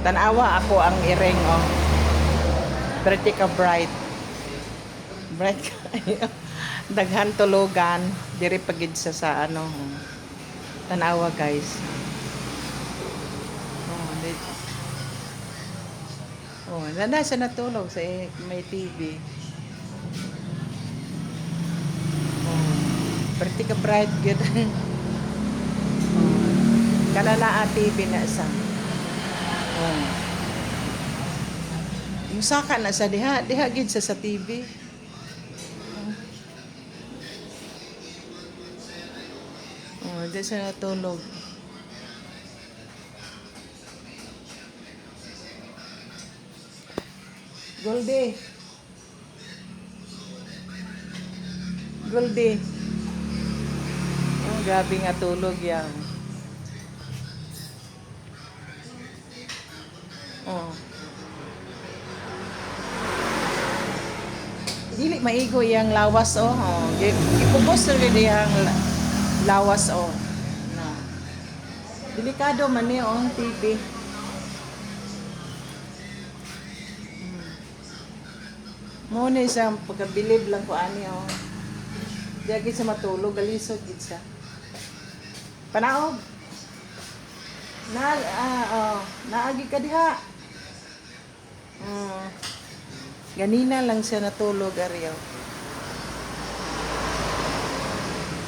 Tanawa ako ang iring, oh. Pretty ka bright. Bright kayo. Daghan tulugan. Diri pagid sa ano. Tanawa, guys. Nanda siya natulog sa may TV. Pretty ka bright, good. Kanana TV na sa. Yung saka na sa diha gid sa TV. Di siya natulog. Goldie. Goldie. Grabe nga tulog yan. Dili maigo yang lawas, oh. Ipubos na rin yung lawas, oh. No. Delikado man ni ang TV. Muna isang pagkabilib lang ko ani, oh. Diya gid sa matulog, galisod gid sa. Panaog. Naagi ka diha. Ganina lang siya natulog, Ariel.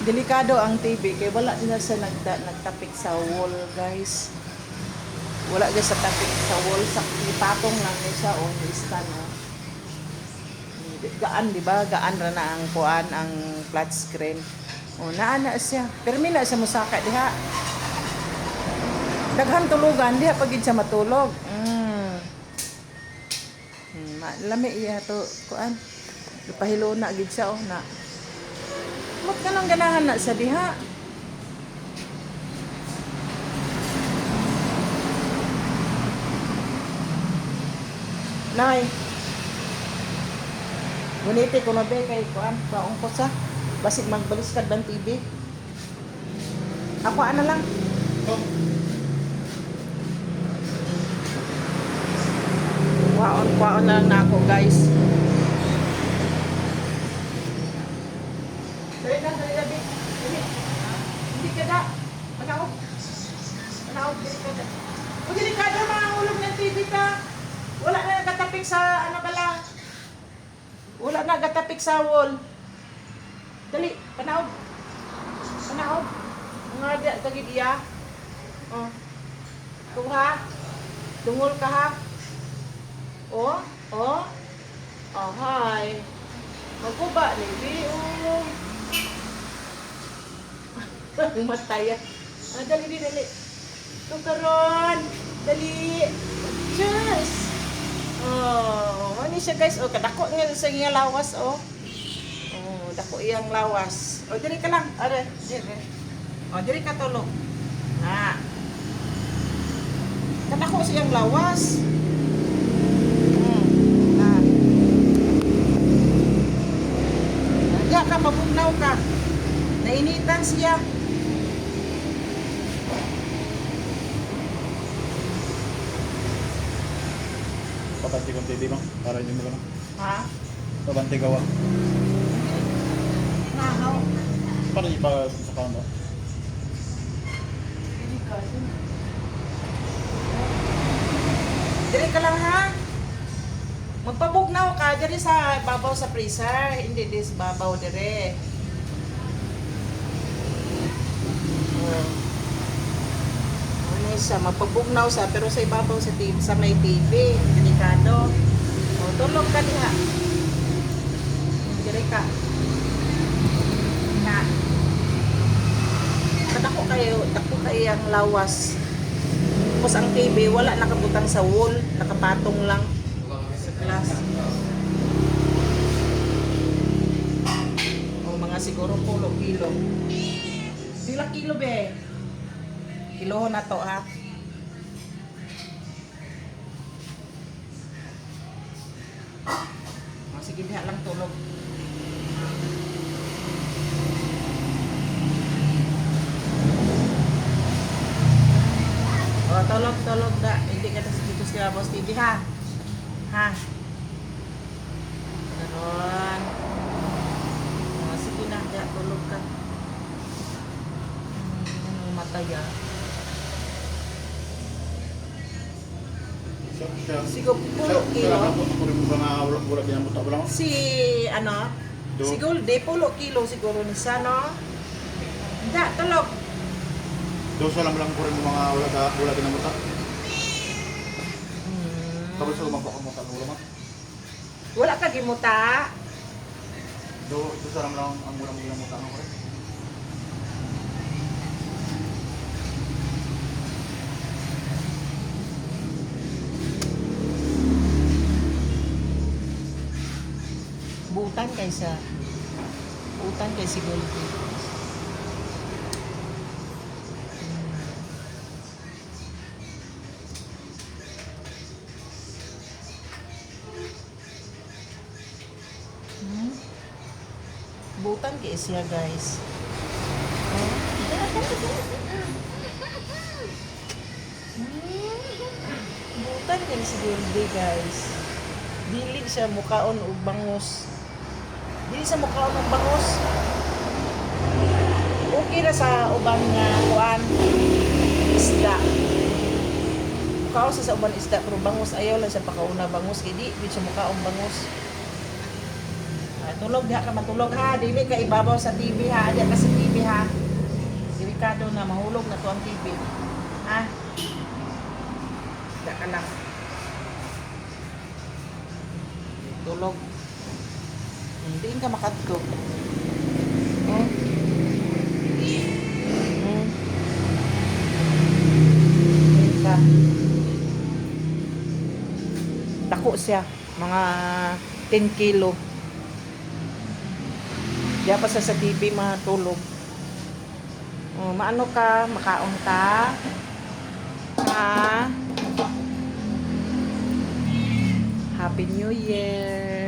Delikado ang TV kay wala na siya nagtapik sa wall, guys. Wala siya sa tapik sa wall, sa ipatong lang niya siya o stand, oh. Gaan, di ba? Gaan ra na ang kuan, ang flat screen. Naana siya. Pero mina siya musaka diha. Daghan tulugan diha pagid siya matulog. Lami iya to kuan. Ipahilo na gid siya, oh, na. Mat ka nang ganahan na sa diha. Nay. Guniti ko na be kay kuan, paong ko sa basig magbaliskad ng TV. Ako ana lang. Kwaon na lang na ako, guys. Dali na be. Hindi ka da. Manaog, dili ka da. O dili ka da, mahulog ng TV ka. Wala na nakatapik sa ano ba lang. Wala na gatapik sa wall. Dali, panaog. Mga tagid iya. Tuha. Dungol ka ha. Hi. Magkuba ni Bi. Mataya. Dali. Tukaron. Dali. Just. Ano siya, guys? Kadako nga sa iyang lawas, oh. Dako iyang lawas. Diri ka lang. Diri ka tulog. Kadako sa iyang lawas. Diya ka, mabugnaw ka. Nainitan siya. Pabanti kong TV mo, para hindi mo ka na. Ha? Pabanti gawa. Nahaw. Para ipa sa kanda. Diri ka lang, ha? Magpabugnaw ka diri sa babaw sa freezer, hindi dis babaw dire. Ano siya, magpabugnaw sa pero sa ibabaw sa TV, sa may TV, delikado. Tulog ka diha. Diri ka. Na. Dako kayo ang lawas. Tapos ang TV wala nakabutang sa wall, nakapatong lang sa glass. Mga siguro 10 kilo. Sila kilo be. Kilo na to, ha. Sige diha lang tulog. Tulog da. Hindi ka dito siya, Boss TV, ha? Ha? Ganon. Sige na, kaya tulog ka. Mataya. Sigo, pulo kilo. Si, ano? Si Goldie, pulo kilo siguro ni sa, no? Hindi, tulog. Dosa lang ko rin mga wala din ang muta. Tapos sa lumang pakamuta ng ulam. Wala ka gimuta. Dosa lang ang ulam muta ng rin. Butan kaysa. Butan kay si Goldie. Butan kay siya, guys. Butan kay si Goldie, guys. Dili siya mukaon og bangus. Dili siya mukaon og bangus. Okay na sa uban nga kuan isda. Mukaon sa uban isda pero bangus ayaw lang siya pakauna bangus kay di siya mukaon bangus. Tulog diha ka matulog ha, dili ka ibabaw sa TV ha, diha ka sa TV ha. Delikado na mahulog na to ang TV. Ha? Diha ka lang. Tulog. Hindi ka makadto. Oh. Ka. Dako siya, mga 10 kilo. Diya pa sa TV matulog. Maano ka, makaon ka. Ha? Happy New Year.